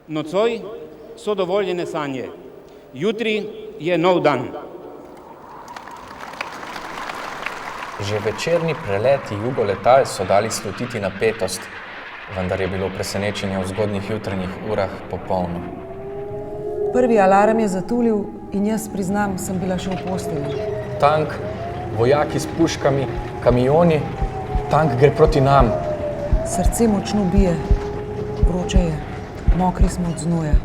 Nocoj so dovoljene sanje. Jutri je nov dan. Že večerni preleti jugoletal so dali slutiti napetost, vendar je bilo presenečenje v zgodnjih jutranjih urah popolno. Prvi alarm je zatulil in jaz priznam, sem bila še v postelji. Tank, vojaki s puškami, kamioni, tank gre proti nam. Srce močno bije, vroče je, mokri smo od znoja.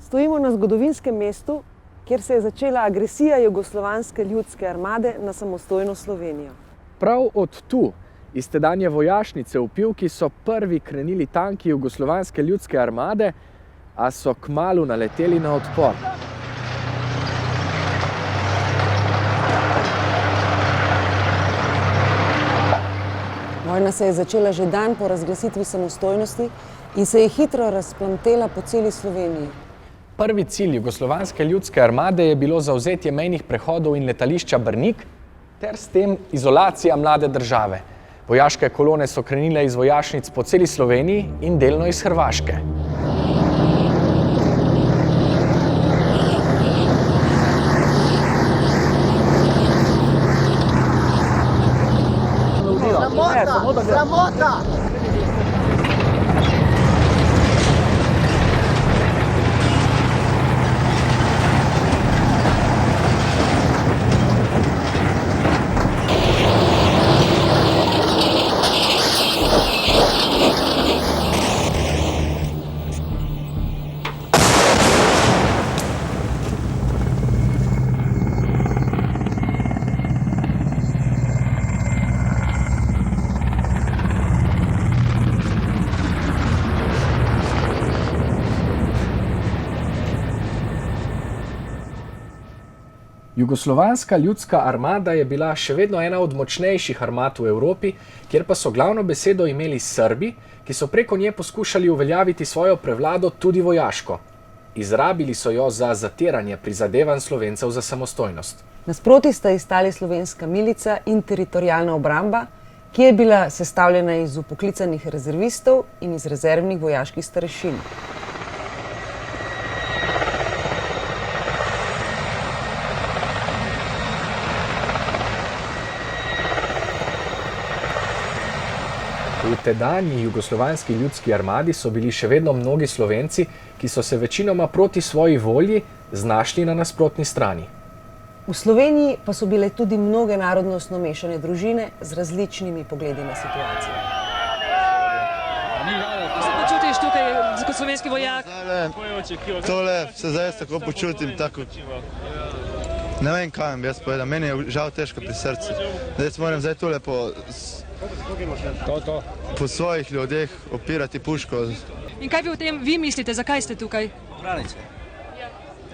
Stojimo na zgodovinskem mestu, kjer se je začela agresija Jugoslovanske ljudske armade na samostojno Slovenijo. Prav od tu, iz tedanje vojašnice v Pivki, so prvi krenili tanki Jugoslovanske ljudske armade, a so kmalu naleteli na odpor. Vojna se je začela že dan po razglasitvi samostojnosti in se je hitro razplamtela po celi Sloveniji. Prvi cilj Jugoslovanske ljudske armade je bilo zavzetje mejnih prehodov in letališča Brnik ter s tem izolacija mlade države. Vojaške kolone so krenile iz vojašnic po celi Sloveniji in delno iz Hrvaške. Sramota! Jugoslovanska ljudska armada je bila še vedno ena od močnejših armad v Evropi, kjer pa so glavno besedo imeli Srbi, ki so preko nje poskušali uveljaviti svojo prevlado tudi vojaško. Izrabili so jo za zatiranje prizadevanj Slovencev za samostojnost. Nasproti sta stali slovenska milica in teritorialna obramba, ki je bila sestavljena iz vpoklicanih rezervistov in iz rezervnih vojaških starešin. V tedanji Jugoslovanski ljudski armadi so bili še vedno mnogi Slovenci, ki so se večinoma proti svoji volji znašli na nasprotni strani. V Sloveniji pa so bile tudi mnoge narodnostno mešane družine z različnimi pogledi na situacijo. Kako se počutiš tukaj kot slovenski vojak? Tole se zdaj tako počutim, tako... Ne vem, kaj vam bi jaz povedal, meni je žal težko pri srcu. Zdaj moram zdaj tole po svojih ljudeh opirati puško. In kaj vi o tem vi mislite, zakaj ste tukaj? Granice.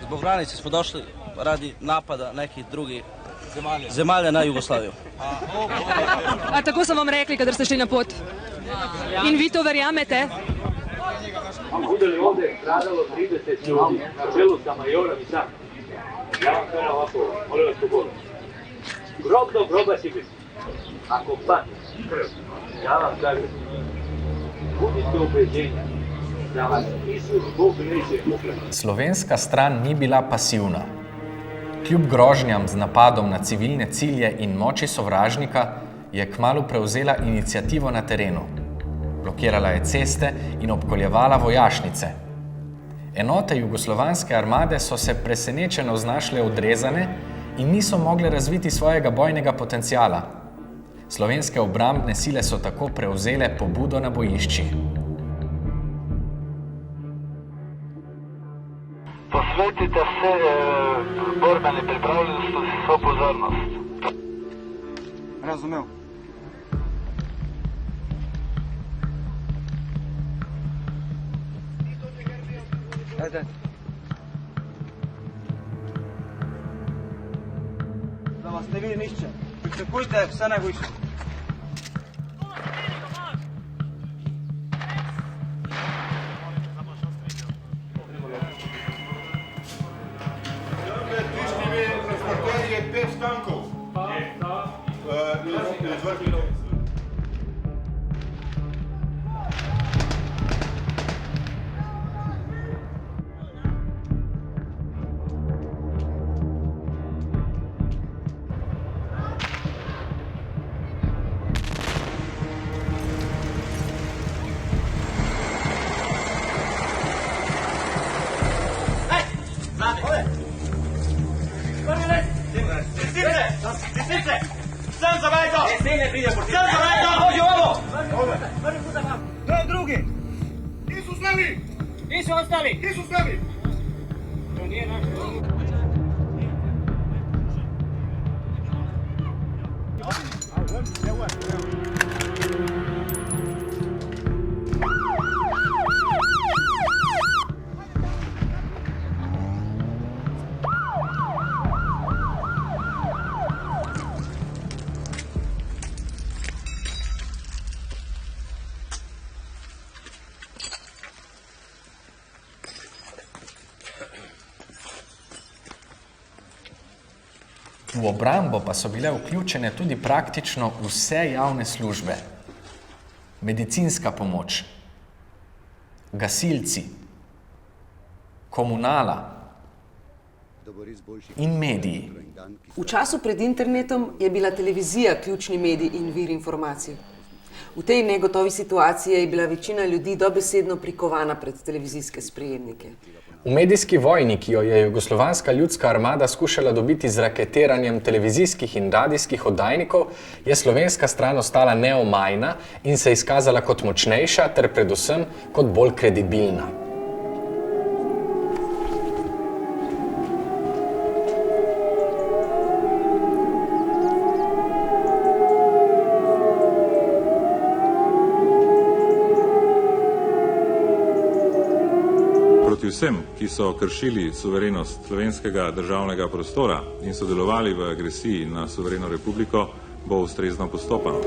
Zbog granice smo došli radi napada nekih drugih zemalja na Jugoslavijo. A tako so vam rekli, kadar ste šli na pot? In vi to verjamete? Bude li ovdje stradalo 30 ljudi na čelu sa majorom i sam? Ja vam kažem ovako, molim vas pogodu. Grob do groba si biti. Ako padne krv, ja vam kažem, budite ubeđenja da vas Isus Bog neće uklepati. Slovenska stran ni bila pasivna. Kljub grožnjam z napadom na civilne cilje in moči sovražnika je kmalu prevzela iniciativo na terenu. Blokirala je ceste in obkoljevala vojašnice. Enote Jugoslovanske armade so se presenečeno znašle odrezane in niso mogle razviti svojega bojnega potenciala. Slovenske obrambne sile so tako prevzele pobudo na bojiščih. Posvetite se borbeni pripravljenosti vso pozornost. Razumel. Ajde. Da vas ne vidi nišče. Pričakujte vse najboljše. Sem za vajto! Sem za vajto! Hođi ovo! To je drugi! Nisu s nami! Nisu ostali! Nisu s nami! To nije naš. V obrambo pa so bile vključene tudi praktično vse javne službe. Medicinska pomoč, gasilci, komunala in mediji. V času pred internetom je bila televizija ključni medij in vir informacij. V tej negotovi situaciji je bila večina ljudi dobesedno prikovana pred televizijske sprejemnike. V medijski vojni, ki jo je Jugoslovanska ljudska armada skušala dobiti z raketiranjem televizijskih in radijskih oddajnikov, je slovenska stran ostala neomajna in se izkazala kot močnejša ter predvsem kot bolj kredibilna. Proti vsem, ki so kršili suverenost slovenskega državnega prostora in sodelovali v agresiji na suvereno republiko, bo ustrezno postopano.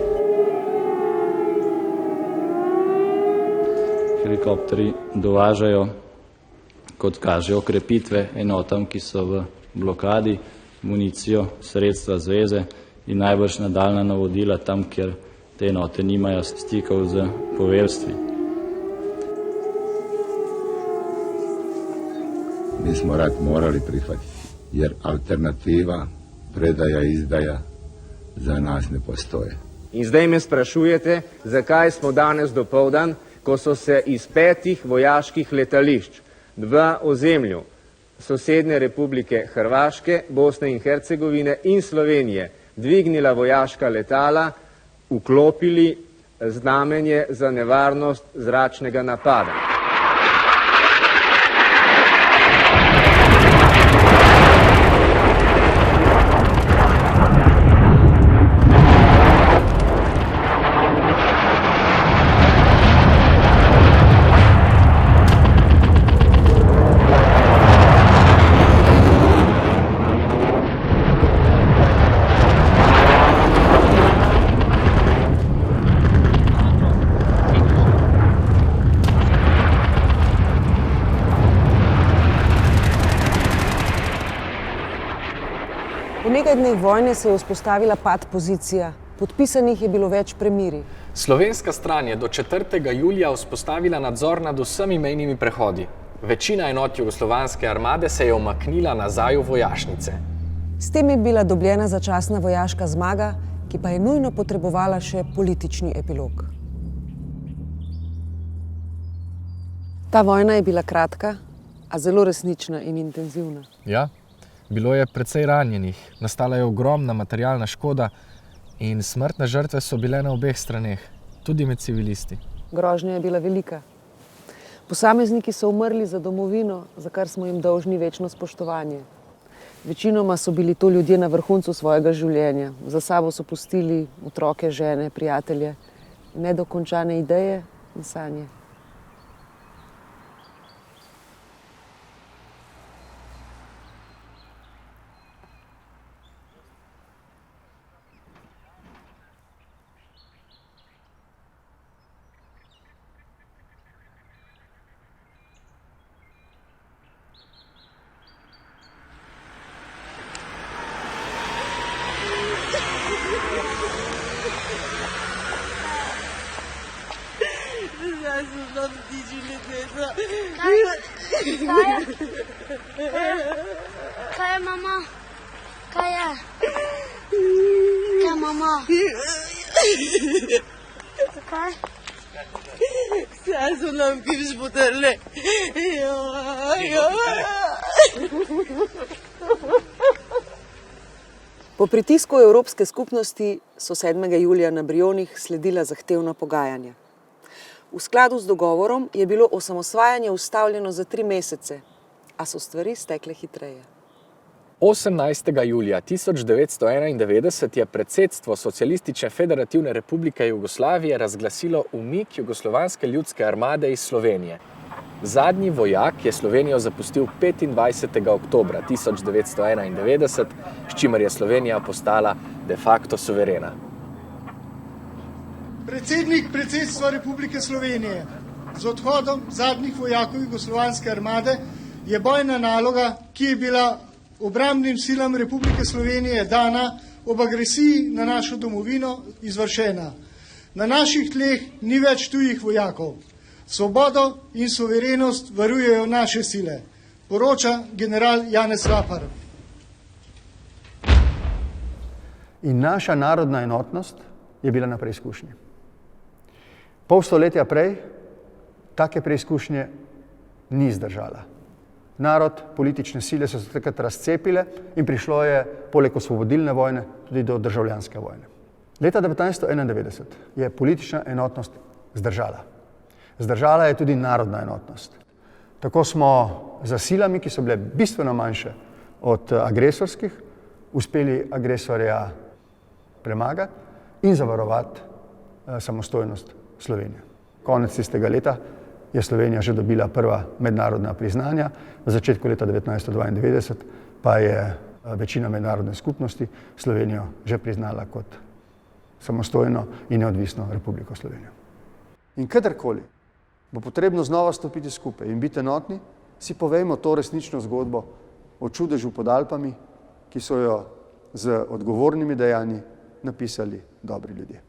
Helikopteri dovažajo, kot kažejo, okrepitve enotam, ki so v blokadi, municijo, sredstva zveze in najbrž nadaljnja navodila tam, kjer te enote nimajo stikov z poveljstvi. Mi smo rat morali prihvatiti, jer alternativa, predaja, izdaja za nas ne postoje. In zdaj me sprašujete, zakaj smo danes dopoldan, ko so se iz 5 vojaških letališč v ozemlju sosednje republike Hrvaške, Bosne in Hercegovine in Slovenije dvignila vojaška letala, vklopili znamenje za nevarnost zračnega napada. V nekaj dneh vojne se je vzpostavila pad pozicija, podpisanih je bilo več premirij. Slovenska stran je do 4. julija vzpostavila nadzor nad vsemi mejnimi prehodi. Večina enot jugoslovanske armade se je umaknila nazaj v vojašnice. S tem je bila dobljena začasna vojaška zmaga, ki pa je nujno potrebovala še politični epilog. Ta vojna je bila kratka, a zelo resnična in intenzivna. Ja, bilo je precej ranjenih, nastala je ogromna materialna škoda in smrtne žrtve so bile na obeh straneh, tudi med civilisti. Grožnja je bila velika. Posamezniki so umrli za domovino, za kar smo jim dolžni večno spoštovanje. Večinoma so bili to ljudje na vrhuncu svojega življenja. Za sabo so pustili otroke, žene, prijatelje, nedokončane ideje in sanje. Kaj je, mama? Kaj je? Kaj je, mama? Kaj? Vse so nam kipš potrle. Po pritisku Evropske skupnosti so 7. julija na Brionih sledila zahtevna pogajanja. V skladu z dogovorom je bilo osamosvajanje ustavljeno za 3 mesece, a so stvari stekle hitreje. 18. julija 1991 je predsedstvo Socialistične federativne republike Jugoslavije razglasilo umik Jugoslovanske ljudske armade iz Slovenije. Zadnji vojak je Slovenijo zapustil 25. oktobra 1991, s čimer je Slovenija postala de facto suverena. Predsednik predsedstva Republike Slovenije z odhodom zadnjih vojakov Jugoslovanske armade je bojna naloga, ki je bila obrambnim silam Republike Slovenije dana ob agresiji na našo domovino, izvršena. Na naših tleh ni več tujih vojakov. Svobodo in suverenost varujejo naše sile, poroča general Janez Lapar. In naša narodna enotnost je bila na preizkušnji. Pol stoletja prej take preizkušnje ni zdržala. Narod, politične sile so se takrat razcepile in prišlo je poleg osvobodilne vojne tudi do državljanske vojne. Leta 1991 je politična enotnost zdržala. Zdržala je tudi narodna enotnost. Tako smo za silami, ki so bile bistveno manjše od agresorskih, uspeli agresorja premagati in zavarovati samostojnost Slovenije. Konec tistega leta je Slovenija že dobila prva mednarodna priznanja, v začetku leta 1992 pa je večina mednarodne skupnosti Slovenijo že priznala kot samostojno in neodvisno Republiko Slovenijo. In kadarkoli bo potrebno znova stopiti skupaj in biti enotni, si povejmo to resnično zgodbo o čudežu pod Alpami, ki so jo z odgovornimi dejanji napisali dobri ljudje.